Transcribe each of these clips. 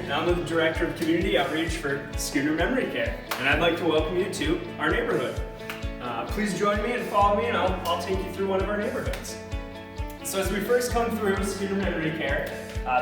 And I'm the Director of Community Outreach for Schooner Memory Care, and I'd like to welcome you to our neighborhood. Please join me and follow me, and I'll take you through one of our neighborhoods. So as we first come through Schooner Memory Care,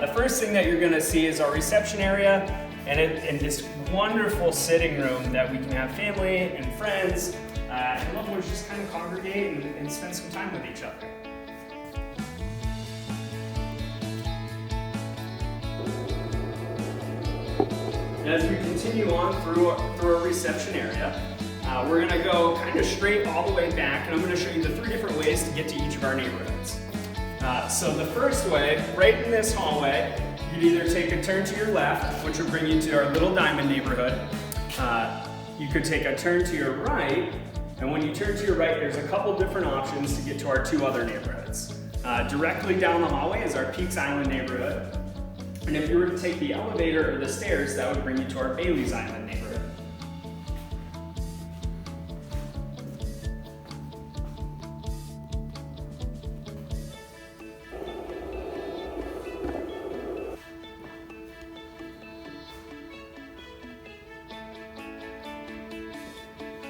the first thing that you're going to see is our reception area and this wonderful sitting room that we can have family and friends and loved ones just kind of congregate and spend some time with each other. As we continue on through our reception area, we're going to go kind of straight all the way back, and I'm going to show you the 3 different ways to get to each of our neighborhoods. So the first way, right in this hallway, you'd either take a turn to your left, which will bring you to our Little Diamond neighborhood. You could take a turn to your right, and when you turn to your right, there's a couple different options to get to our 2 other neighborhoods. Directly down the hallway is our Peaks Island neighborhood. And if you were to take the elevator or the stairs, that would bring you to our Bailey's Island neighborhood.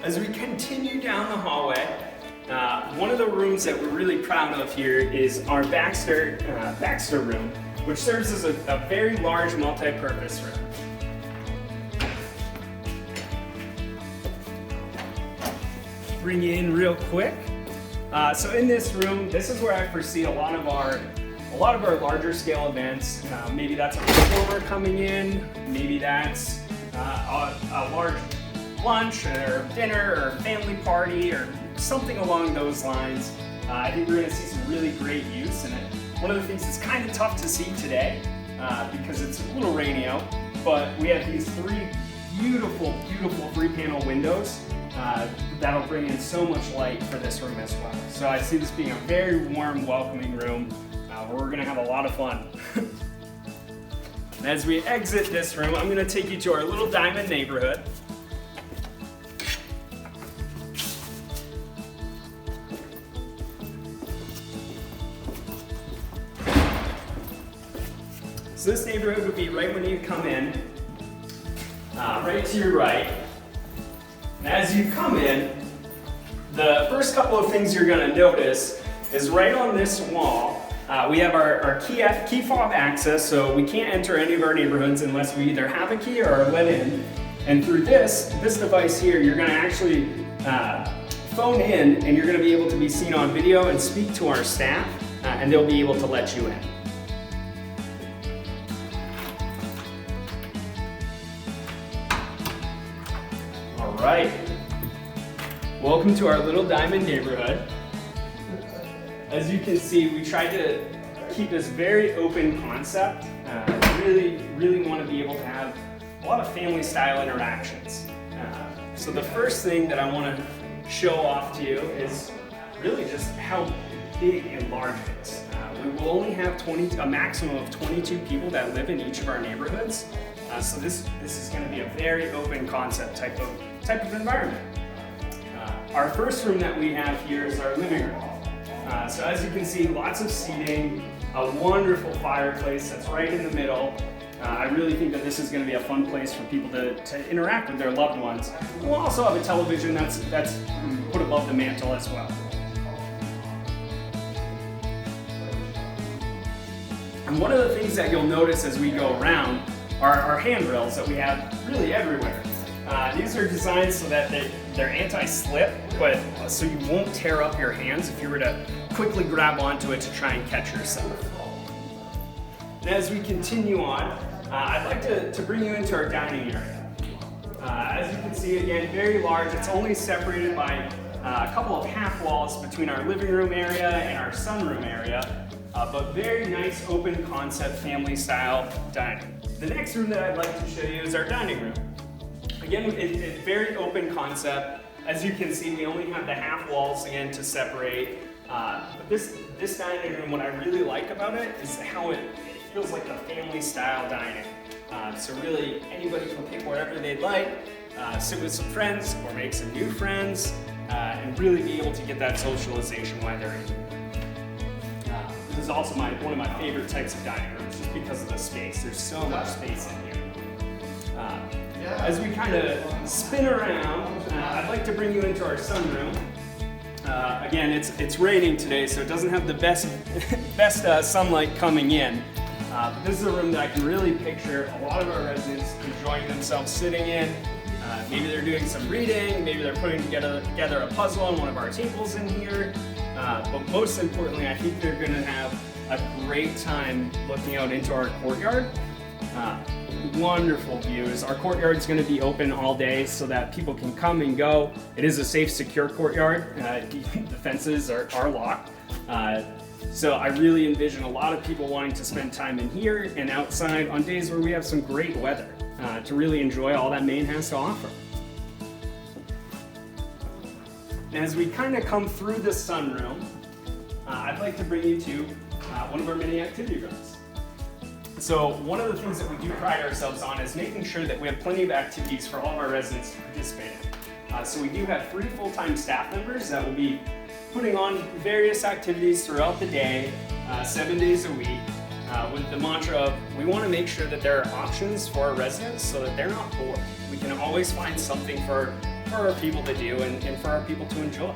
As we continue down the hallway, one of the rooms that we're really proud of here is our Baxter room, which serves as a very large multi-purpose room. Bring you in real quick. So in this room, this is where I foresee a lot of our larger scale events. Maybe that's a performer coming in, maybe that's a large lunch or dinner or family party or something along those lines. I think we're going to see some really great use in it. One of the things that's kind of tough to see today because it's a little rainy out, but we have these 3 beautiful 3-panel windows that'll bring in so much light for this room as well. So I see this being a very warm, welcoming room where we're going to have a lot of fun. As we exit this room, I'm going to take you to our Little Diamond neighborhood. So this neighborhood would be right when you come in, right to your right. And as you come in, the first couple of things you're going to notice is right on this wall, we have our key fob access, so we can't enter any of our neighborhoods unless we either have a key or are let in. And through this device here, you're going to actually phone in, and you're going to be able to be seen on video and speak to our staff, and they'll be able to let you in. Right. Welcome to our Little Diamond neighborhood. As you can see, we tried to keep this very open concept. Really want to be able to have a lot of family style interactions. So the first thing that I want to show off to you is really just how big and large it is. We will only have a maximum of 22 people that live in each of our neighborhoods. So this is going to be a very open concept type of environment. Our first room that we have here is our living room. So as you can see, lots of seating, a wonderful fireplace that's right in the middle. I really think that this is going to be a fun place for people to interact with their loved ones. We'll also have a television that's put above the mantle as well. And one of the things that you'll notice as we go around are our handrails that we have really everywhere. These are designed so that they're anti-slip, but so you won't tear up your hands if you were to quickly grab onto it to try and catch yourself. And as we continue on, I'd like to bring you into our dining area. As you can see, again, very large. It's only separated by a couple of half walls between our living room area and our sunroom area, but very nice open concept family style dining. The next room that I'd like to show you is our dining room. Again, it's very open concept. As you can see, we only have the half walls again to separate. But this dining room, what I really like about it is how it feels like a family style dining. So really anybody can pick wherever they'd like, sit with some friends or make some new friends, and really be able to get that socialization while they're in here. This is also one of my favorite types of dining rooms, just because of the space. There's so much space in here. As we kind of spin around, I'd like to bring you into our sunroom. Again, it's raining today, so it doesn't have the best sunlight coming in. But this is a room that I can really picture a lot of our residents enjoying themselves sitting in. Maybe they're doing some reading, maybe they're putting together a puzzle on one of our tables in here. But most importantly, I think they're going to have a great time looking out into our courtyard. Wonderful views. Our courtyard is going to be open all day so that people can come and go. It is a safe, secure courtyard. The fences are locked. So I really envision a lot of people wanting to spend time in here and outside on days where we have some great weather to really enjoy all that Maine has to offer. And as we kind of come through the sunroom, I'd like to bring you to one of our mini activity rooms. So one of the things that we do pride ourselves on is making sure that we have plenty of activities for all of our residents to participate in. So we do have 3 full-time staff members that will be putting on various activities throughout the day, 7 days a week, with the mantra of we want to make sure that there are options for our residents so that they're not bored. We can always find something for our people to do and for our people to enjoy.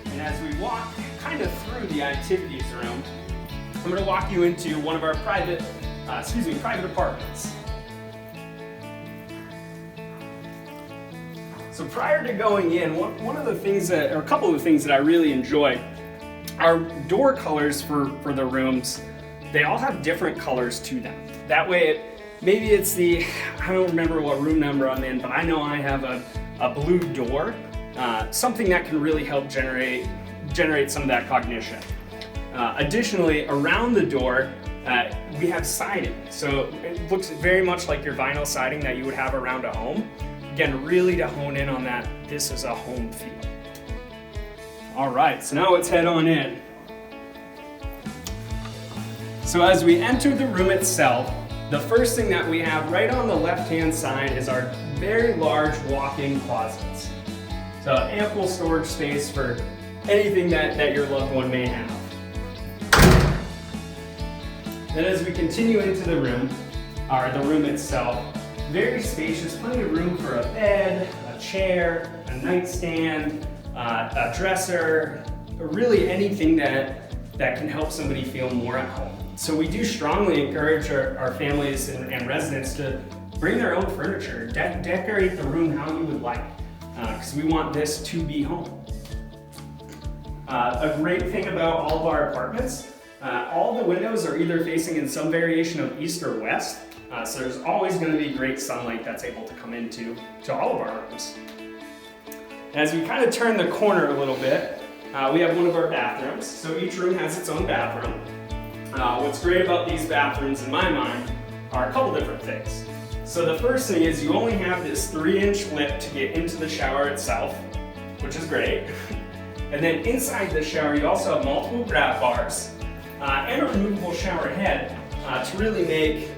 And as we walk kind of through the activities room, I'm going to walk you into one of our private apartments. So prior to going in, one of the things or a couple of the things that I really enjoy are door colors for the rooms. They all have different colors to them. That way, maybe it's I don't remember what room number I'm in, but I know I have a blue door, something that can really help generate some of that cognition. Additionally, around the door, we have siding. So it looks very much like your vinyl siding that you would have around a home. Again, really to hone in on that, this is a home feel. All right, so now let's head on in. So as we enter the room itself, the first thing that we have right on the left-hand side is our very large walk-in closets. So ample storage space for anything that your loved one may have. Then as we continue into the room itself, very spacious, plenty of room for a bed, a chair, a nightstand, a dresser, really anything that can help somebody feel more at home. So we do strongly encourage our families and residents to bring their own furniture, decorate the room how you would like, because we want this to be home. A great thing about all of our apartments, all the windows are either facing in some variation of east or west, so there's always going to be great sunlight that's able to come into all of our rooms. As we kind of turn the corner a little bit, we have one of our bathrooms. So each room has its own bathroom. What's great about these bathrooms, in my mind, are a couple different things. So the first thing is you only have this 3-inch lip to get into the shower itself, which is great. And then inside the shower, you also have multiple grab bars and a removable shower head to really make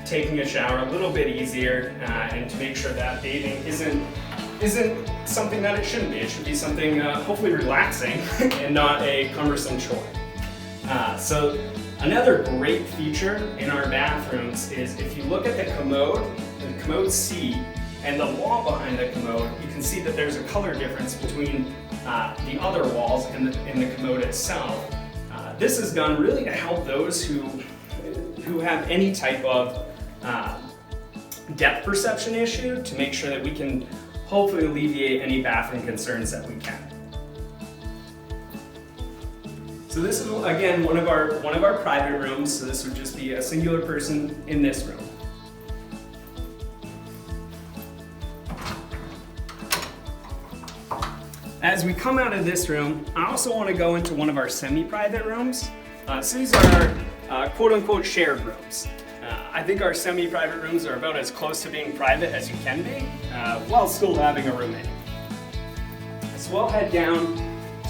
taking a shower a little bit easier and to make sure that bathing isn't something that it shouldn't be. It should be something hopefully relaxing and not a cumbersome chore. So another great feature in our bathrooms is if you look at the commode C and the wall behind the commode, you can see that there's a color difference between the other walls and the commode itself. This is done really to help those who have any type of depth perception issue, to make sure that we can hopefully alleviate any bathroom concerns that we can. So this is again one of our private rooms. So this would just be a singular person in this room. As we come out of this room, I also want to go into one of our semi-private rooms. So these are our quote-unquote shared rooms. I think our semi-private rooms are about as close to being private as you can be, while still having a roommate. So we'll head down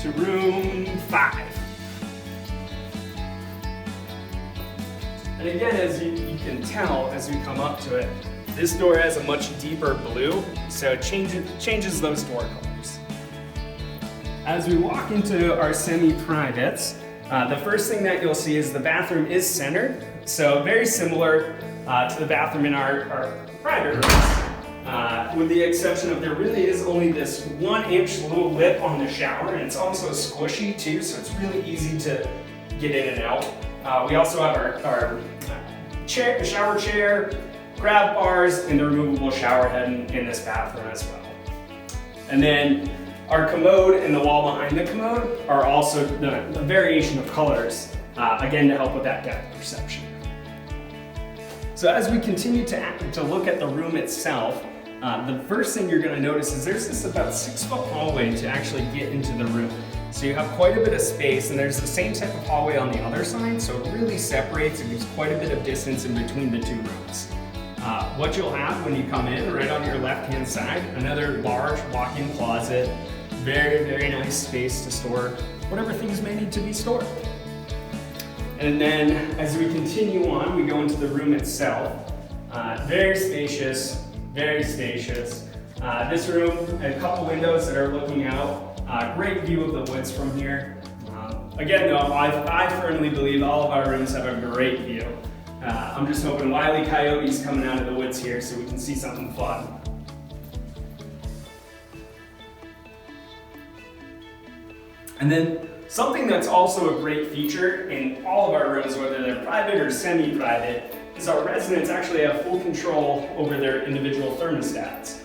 to room 5. And again, as you can tell as we come up to it, this door has a much deeper blue, so it changes those door colors. As we walk into our semi-privates, the first thing that you'll see is the bathroom is centered, so very similar to the bathroom in our private rooms, with the exception of there really is only this 1-inch little lip on the shower, and it's also squishy too, so it's really easy to get in and out. We also have our shower chair, grab bars, and the removable shower head in this bathroom as well. And then our commode and the wall behind the commode are also the variation of colors, again to help with that depth perception. So as we continue to look at the room itself, the first thing you're going to notice is there's this about 6-foot hallway to actually get into the room. So you have quite a bit of space, and there's the same type of hallway on the other side, so it really separates and gives quite a bit of distance in between the two rooms. What you'll have when you come in, right on your left-hand side, another large walk-in closet, very, very nice space to store whatever things may need to be stored. And then as we continue on, we go into the room itself. Very spacious, very spacious. This room, a couple windows that are looking out. Great view of the woods from here. Again though, I firmly believe all of our rooms have a great view. I'm just hoping Wile E. Coyote's coming out of the woods here so we can see something fun. And then something that's also a great feature in all of our rooms, whether they're private or semi-private, is our residents actually have full control over their individual thermostats.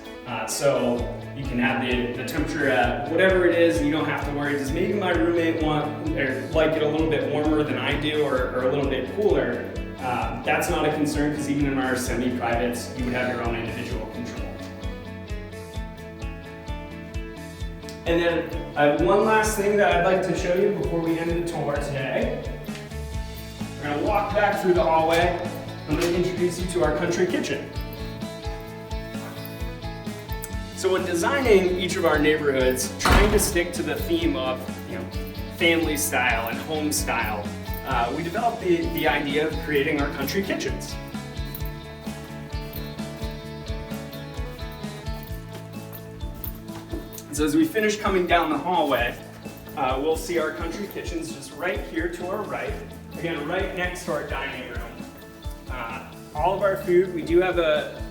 So you can have the temperature at whatever it is, and you don't have to worry, does maybe my roommate like it a little bit warmer than I do or a little bit cooler? That's not a concern, because even in our semi-privates, you would have your own individual control. And then I have one last thing that I'd like to show you before we end the tour today. We're going to walk back through the hallway. I'm going to introduce you to our country kitchen. So when designing each of our neighborhoods, trying to stick to the theme of family style and home style, we developed the idea of creating our country kitchens. So as we finish coming down the hallway, we'll see our country kitchens just right here to our right. Again, right next to our dining room. All of our food, we do have a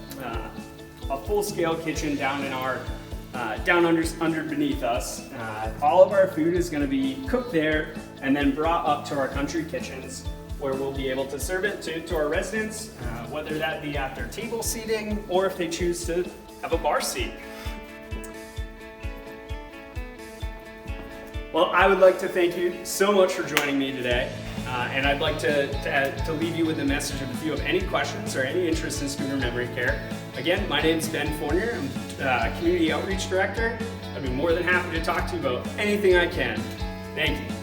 full-scale kitchen down in our under beneath us. All of our food is going to be cooked there and then brought up to our country kitchens, where we'll be able to serve it to our residents, whether that be at their table seating or if they choose to have a bar seat. Well, I would like to thank you so much for joining me today, and I'd like to leave you with a message if you have any questions or any interest in Schooner Memory Care. Again, my name is Ben Fournier. I'm Community Outreach Director. I'd be more than happy to talk to you about anything I can. Thank you.